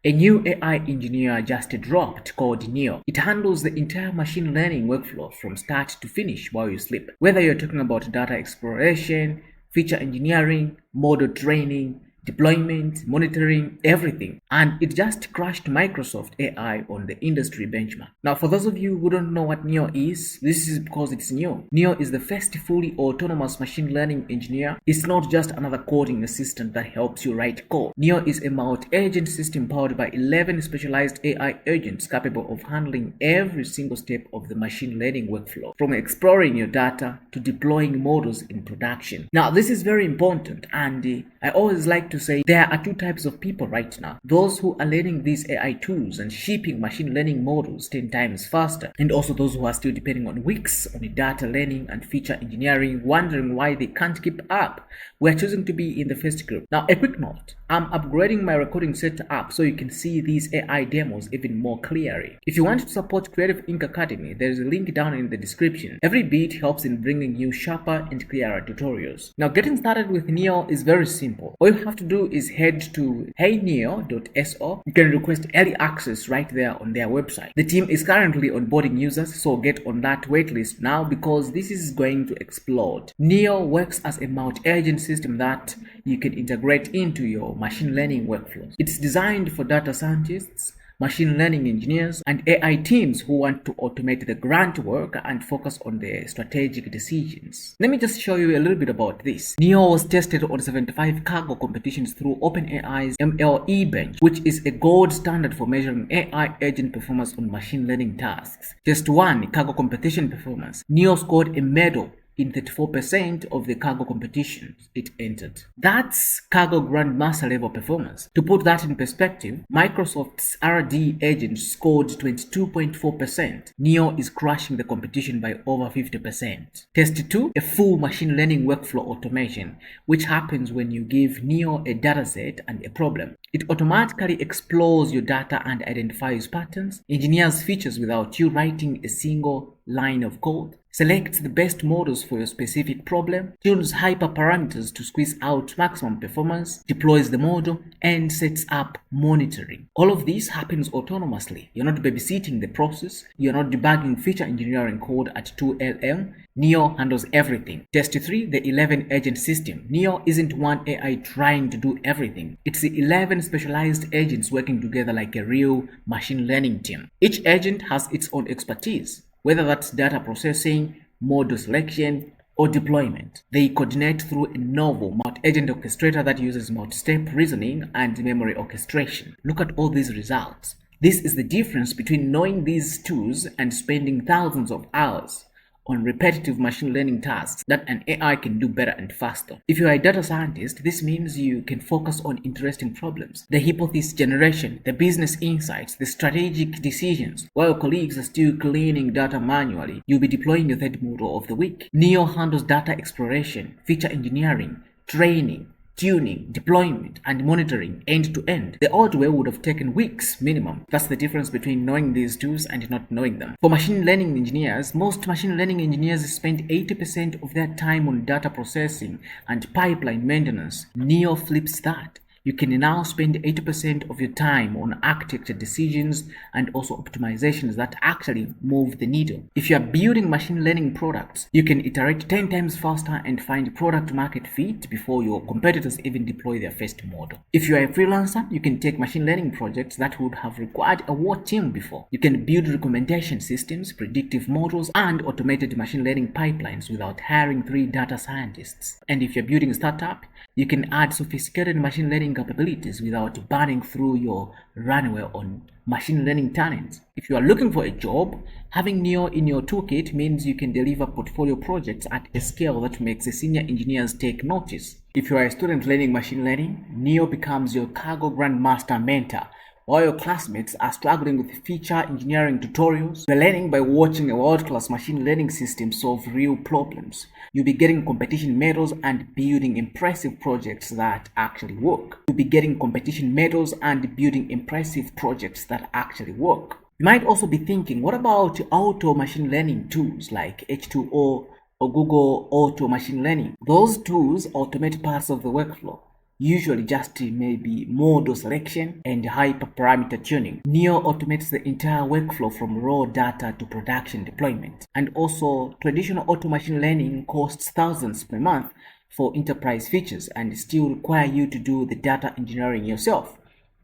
A new AI engineer just dropped called Neo. It handles the entire machine learning workflow from start to finish while you sleep. Whether you're talking about data exploration, feature engineering, model training, deployment, monitoring, everything. And it just crashed Microsoft AI on the industry benchmark. Now, for those of you who don't know what Neo is, this is because it's new. Neo is the first fully autonomous machine learning engineer. It's not just another coding assistant that helps you write code. Neo is a multi-agent system powered by 11 specialized AI agents capable of handling every single step of the machine learning workflow, from exploring your data to deploying models in production. Now, this is very important, and I always like to say there are two types of people right now. Those who are learning these AI tools and shipping machine learning models 10 times faster, and also those who are still depending on weeks on data learning and feature engineering, wondering why they can't keep up. We're choosing to be in the first group. Now, a quick note, I'm upgrading my recording setup so you can see these AI demos even more clearly. If you want to support Creative Ink Academy, there is a link down in the description. Every bit helps in bringing you sharper and clearer tutorials. Now, getting started with Neo is very simple. All you have to do is head to heyneo.so. You can request early access right there on their website. The team is currently onboarding users, so get on that waitlist now because this is going to explode. Neo works as a multi-agent system that you can integrate into your machine learning workflows. It's designed for data scientists, machine learning engineers, and AI teams who want to automate the grunt work and focus on the strategic decisions. Let me just show you a little bit about this. Neo was tested on 75 cargo competitions through OpenAI's MLE bench, which is a gold standard for measuring AI agent performance on machine learning tasks. Test 1, cargo competition performance. Neo scored a medal in 34% of the cargo competitions it entered. That's cargo grandmaster level performance. To put that in perspective, Microsoft's RD agent scored 22.4%. Neo is crushing the competition by over 50%. Test 2, a full machine learning workflow automation, which happens when you give Neo a dataset and a problem. It automatically explores your data and identifies patterns, engineers features without you writing a single line of code, selects the best models for your specific problem, tunes hyperparameters to squeeze out maximum performance, deploys the model, and sets up monitoring. All of this happens autonomously. You're not babysitting the process. You're not debugging feature engineering code at 2LM. Neo handles everything. Test 3, the 11 agent system. Neo isn't one AI trying to do everything. It's the 11 specialized agents working together like a real machine learning team. Each agent has its own expertise, whether that's data processing, model selection, or deployment. They coordinate through a novel multi-agent orchestrator that uses multi-step reasoning and memory orchestration. Look at all these results. This is the difference between knowing these tools and spending thousands of hours on repetitive machine learning tasks that an AI can do better and faster. If you are a data scientist, this means you can focus on interesting problems, the hypothesis generation, the business insights, the strategic decisions. While colleagues are still cleaning data manually, you'll be deploying your third model of the week. Neo handles data exploration, feature engineering, training, tuning, deployment, and monitoring end to end. The old way would have taken weeks minimum. That's the difference between knowing these tools and not knowing them. For machine learning engineers, most machine learning engineers spend 80% of their time on data processing and pipeline maintenance. Neo flips that. You can now spend 80% of your time on architecture decisions and also optimizations that actually move the needle. If you are building machine learning products, you can iterate 10 times faster and find product market fit before your competitors even deploy their first model. If you are a freelancer, you can take machine learning projects that would have required a war team before. You can build recommendation systems, predictive models, and automated machine learning pipelines without hiring 3 data scientists. And if you're building a startup, you can add sophisticated machine learning capabilities without burning through your runway on machine learning talent. If you are looking for a job, having Neo in your toolkit means you can deliver portfolio projects at a scale that makes the senior engineers take notice. If you are a student learning machine learning, Neo becomes your cargo grandmaster mentor. While your classmates are struggling with feature engineering tutorials, you're learning by watching a world-class machine learning system solve real problems. You'll be getting competition medals and building impressive projects that actually work. You'll be getting competition medals and building impressive projects that actually work. You might also be thinking, what about auto machine learning tools like H2O or Google Auto Machine Learning? Those tools automate parts of the workflow. usually just maybe model selection and hyperparameter tuning. Neo automates the entire workflow from raw data to production deployment. And also, traditional auto machine learning costs thousands per month for enterprise features and still require you to do the data engineering yourself.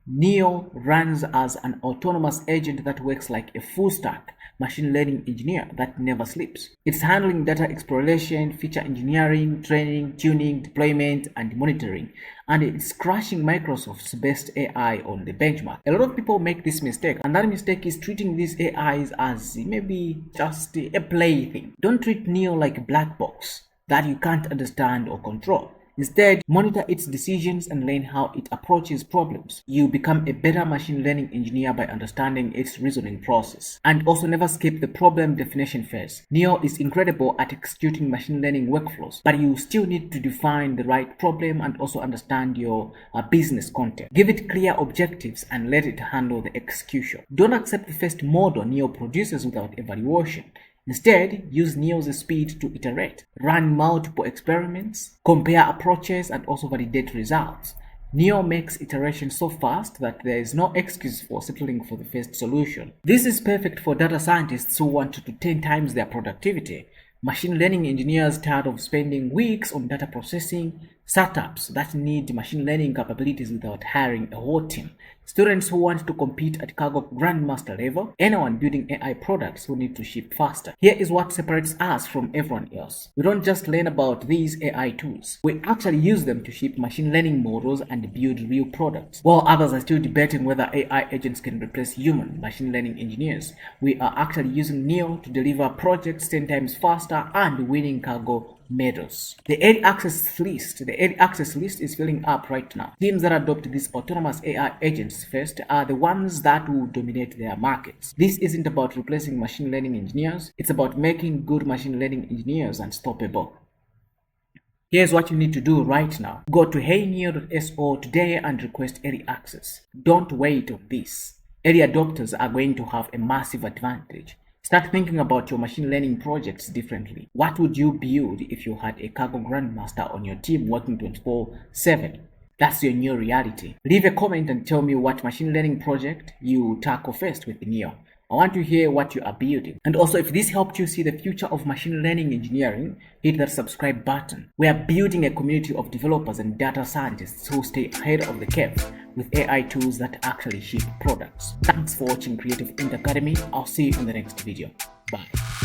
Neo runs as an autonomous agent that works like a full-stack machine learning engineer that never sleeps. It's handling data exploration, feature engineering, training, tuning, deployment, and monitoring, and it's crashing Microsoft's best AI on the benchmark. A lot of people make this mistake, and that mistake is treating these AIs as maybe just a plaything. Don't treat Neo like a black box that you can't understand or control. Instead, monitor its decisions and learn how it approaches problems. You become a better machine learning engineer by understanding its reasoning process. And also never skip the problem definition phase. Neo is incredible at executing machine learning workflows, but you still need to define the right problem and also understand your business content. Give it clear objectives and let it handle the execution. Don't accept the first model Neo produces without evaluation. Instead, use Neo's speed to iterate, run multiple experiments, compare approaches, and also validate results. Neo makes iteration so fast that there is no excuse for settling for the first solution. This is perfect for data scientists who want to 10 times their productivity, machine learning engineers tired of spending weeks on data processing, startups that need machine learning capabilities without hiring a whole team, students who want to compete at Kaggle Grandmaster level, anyone building AI products who need to ship faster. Here is what separates us from everyone else. We don't just learn about these AI tools. We actually use them to ship machine learning models and build real products. While others are still debating whether AI agents can replace human machine learning engineers, we are actually using Neo to deliver projects 10 times faster and winning Kaggle medals. The early access list is filling up right now. Teams that adopt these autonomous AI agents first are the ones that will dominate their markets. This isn't about replacing machine learning engineers, it's about making good machine learning engineers unstoppable. Here's what you need to do right now. Go to heyneo.so today and request early access. Don't wait on this. Early adopters are going to have a massive advantage. Start thinking about your machine learning projects differently. What would you build if you had a Kaggle Grandmaster on your team working 24/7? That's your new reality. Leave a comment and tell me what machine learning project you tackle first with Neo. I want to hear what you are building. And also, if this helped you see the future of machine learning engineering, hit that subscribe button. We are building a community of developers and data scientists who stay ahead of the curve with AI tools that actually ship products. Thanks for watching Creative Int Academy. I'll see you in the next video. Bye.